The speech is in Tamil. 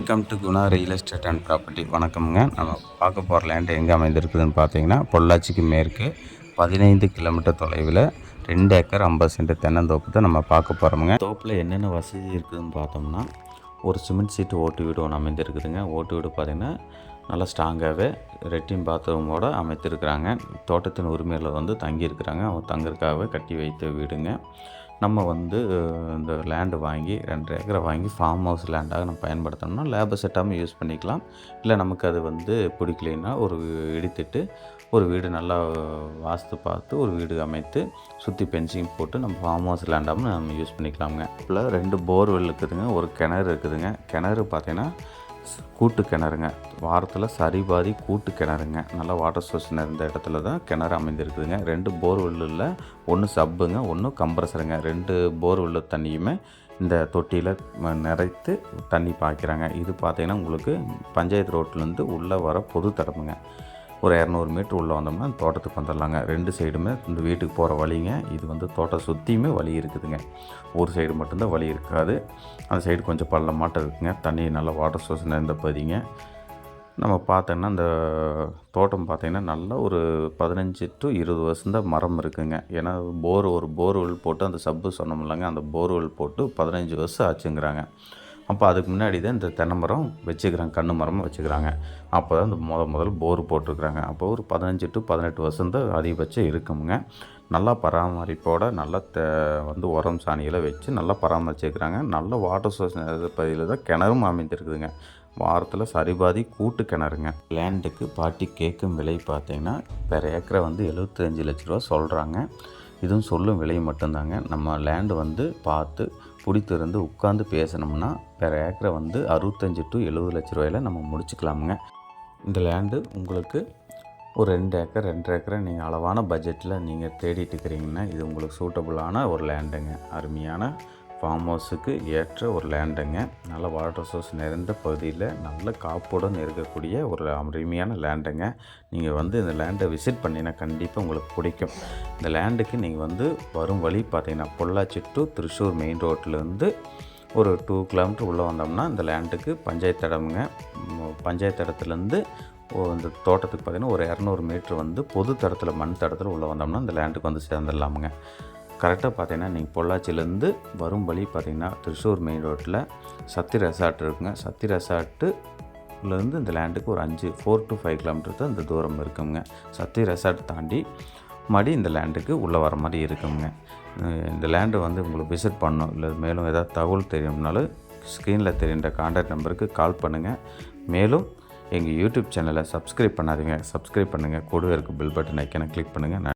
Welcome to Guna real estate and property. வணக்கம்ங்க. நம்ம பார்க்க போகிற லேண்டு எங்கே அமைந்திருக்குதுன்னு பார்த்தீங்கன்னா, பொள்ளாச்சிக்கு மேற்கு 15 கிலோமீட்டர் தொலைவில் 2 ஏக்கர் 50 சென்ட் தென்னந்தோப்பு தான் நம்ம பார்க்க போகிறோமுங்க. தோப்பில் என்னென்ன வசதி இருக்குதுன்னு பார்த்தோம்னா, ஒரு சிமெண்ட் சீட்டு ஓட்டு வீடு ஒன்று அமைந்திருக்குதுங்க. ஓட்டு வீடு பார்த்திங்கன்னா நல்லா ஸ்ட்ராங்காகவே ரெட்டின் பாத்ரூமோடு அமைத்திருக்கிறாங்க. தோட்டத்தின் உரிமையில் வந்து தங்கியிருக்கிறாங்க. அவங்க தங்கறதுக்காகவே கட்டி வைத்த வீடுங்க. நம்ம வந்து இந்த லேண்டு வாங்கி 2 ஏக்கரை வாங்கி ஃபார்ம் ஹவுஸ் லேண்டாக நம்ம பயன்படுத்தணும்னா லேபர் செட்டாகவும் யூஸ் பண்ணிக்கலாம். இல்லை நமக்கு அது வந்து பிடிக்கலைன்னா ஒரு இடித்துட்டு ஒரு வீடு நல்லா வாஸ்து பார்த்து ஒரு வீடு அமைத்து சுற்றி பென்சிங் போட்டு நம்ம ஃபார்ம் ஹவுஸ் லேண்டாகவும் நம்ம யூஸ் பண்ணிக்கலாமுங்க. இப்போ 2 போர்வெல் இருக்குதுங்க, ஒரு கிணறு இருக்குதுங்க. கிணறு பார்த்திங்கன்னா கூட்டு கிணறுங்க. வாரத்தில் சரிபாதி கூட்டு கிணறுங்க. நல்லா வாட்டர் சோர்ஸ் நிறைந்த இடத்துல தான் கிணறு அமைந்திருக்குதுங்க. 2 போர்வெல்லில் ஒன்று சப்புங்க, ஒன்று கம்ப்ரஸருங்க. 2 போர்வெல் தண்ணியுமே இந்த தொட்டியில் நிறைத்து தண்ணி பாய்க்கிறாங்க. இது பார்த்திங்கன்னா உங்களுக்கு பஞ்சாயத்து ரோட்லேருந்து உள்ளே வர பொது தடமுங்க. ஒரு 200 மீட்ரு உள்ளே வந்தோம்னா தோட்டத்துக்கு வந்துடலாங்க. 2 சைடுமே இந்த வீட்டுக்கு போகிற வழிங்க. இது வந்து தோட்டம் சுற்றியுமே வழி இருக்குதுங்க. ஒரு சைடு மட்டும்தான் வழி இருக்காது. அந்த சைடு கொஞ்சம் பள்ளமாட்டம் இருக்குங்க. தண்ணி நல்லா வாட்டர் சோர்ஸ் நிறைந்த பகுதிங்க. நம்ம பார்த்தோன்னா அந்த தோட்டம் பார்த்திங்கன்னா நல்லா ஒரு 15 to 20 வருஷம் தான் மரம் இருக்குதுங்க. ஏன்னா ஒரு போர்வெல் போட்டு அந்த சப்பு சொன்னோம்லங்க, அந்த போர்வெல் போட்டு 15 வருஷம் ஆச்சுங்கிறாங்க. அப்போ அதுக்கு முன்னாடி தான் இந்த தென்னை மரம் வச்சுக்கிறாங்க, கன்று மரமும் வச்சுக்கிறாங்க. அப்போ தான் இந்த முதல் போர் போட்டிருக்குறாங்க. அப்போ ஒரு 15 to 18 வருஷம் தான் அதிகபட்சம் இருக்குமுங்க. நல்லா பராமரிப்போடு நல்லா வந்து உரம் சாணிகளை வச்சு நல்லா பராமரிச்சுக்கிறாங்க. நல்ல வாட்டர் சோர்ஸ் பகுதியில் தான் கிணறும் அமைந்திருக்குதுங்க. வாரத்தில் சரிபாதி கூட்டு கிணறுங்க. லேண்டுக்கு பாட்டி கேட்கும் விலை பார்த்திங்கன்னா பெர் ஏக்கரை வந்து 75 லட்ச ரூபா சொல்கிறாங்க. இதுவும் சொல்லும் விலை மட்டும்தாங்க. நம்ம லேண்டு வந்து பார்த்து பிடித்திருந்து உட்காந்து பேசணும்னா பெர் ஏக்கரை வந்து 65 to 70 லட்ச ரூபாயில் நம்ம முடிச்சுக்கலாமுங்க. இந்த லேண்டு உங்களுக்கு ஒரு 2 ஏக்கர் 2.5 ஏக்கரை நீங்கள் அளவான பட்ஜெட்டில் நீங்கள் தேடிட்டு இருக்கிறீங்கன்னா இது உங்களுக்கு சூட்டபுளான ஒரு லேண்டுங்க. அருமையான ஃபார்ம் ஹவுஸுக்கு ஏற்ற ஒரு லேண்டுங்க. நல்ல வாட்டர் சோர்ஸ் நிறைந்த பகுதியில் நல்ல காப்புடன் இருக்கக்கூடிய ஒரு அருமையான லேண்டுங்க. நீங்கள் வந்து இந்த லேண்டை விசிட் பண்ணிங்கன்னா கண்டிப்பாக உங்களுக்கு பிடிக்கும். இந்த லேண்டுக்கு நீங்கள் வந்து வரும் வழி பார்த்தீங்கன்னா பொள்ளாச்சி டு திருச்சூர் மெயின் ரோட்லேருந்து ஒரு 2 கிலோமீட்டர் உள்ளே வந்தோம்னா இந்த லேண்டுக்கு பஞ்சாயத்து இடமுங்க. பஞ்சாயத்து இடத்துலேருந்து இந்த தோட்டத்துக்கு பார்த்திங்கன்னா ஒரு 200 மீட்ரு வந்து பொது தடத்தில் மண் தடத்தில் உள்ளே வந்தோம்னா இந்த லேண்டுக்கு வந்து சேர்ந்துடலாமுங்க. கரெக்டாக பார்த்தீங்கன்னா நீங்கள் பொள்ளாச்சியிலேருந்து வரும் வழி பார்த்திங்கன்னா திருச்சூர் மெயின் ரோட்டில் சத்தி ரெசார்ட் இருக்குங்க. சத்தி ரெசார்ட்டுலேருந்து இந்த லேண்டுக்கு ஒரு 4 to 5 கிலோமீட்டர் தான் இந்த தூரம் இருக்குங்க. சத்தி ரெசார்ட் தாண்டி இந்த லேண்டுக்கு உள்ளே வர மாதிரி இருக்குங்க. இந்த லேண்டை வந்து உங்களுக்கு விசிட் பண்ணணும், இல்லை மேலும் ஏதாவது தகவல் தெரியும்னாலும் ஸ்க்ரீனில் தெரிகின்ற கான்டாக்ட் நம்பருக்கு கால் பண்ணுங்கள். மேலும் எங்கள் யூடியூப் சேனலை சப்ஸ்கிரைப் பண்ணாதீங்க, சப்ஸ்கிரைப் பண்ணுங்கள். கூடவே இருக்க பெல் பட்டன் ஐக்கனை கிளிக் பண்ணுங்கள்.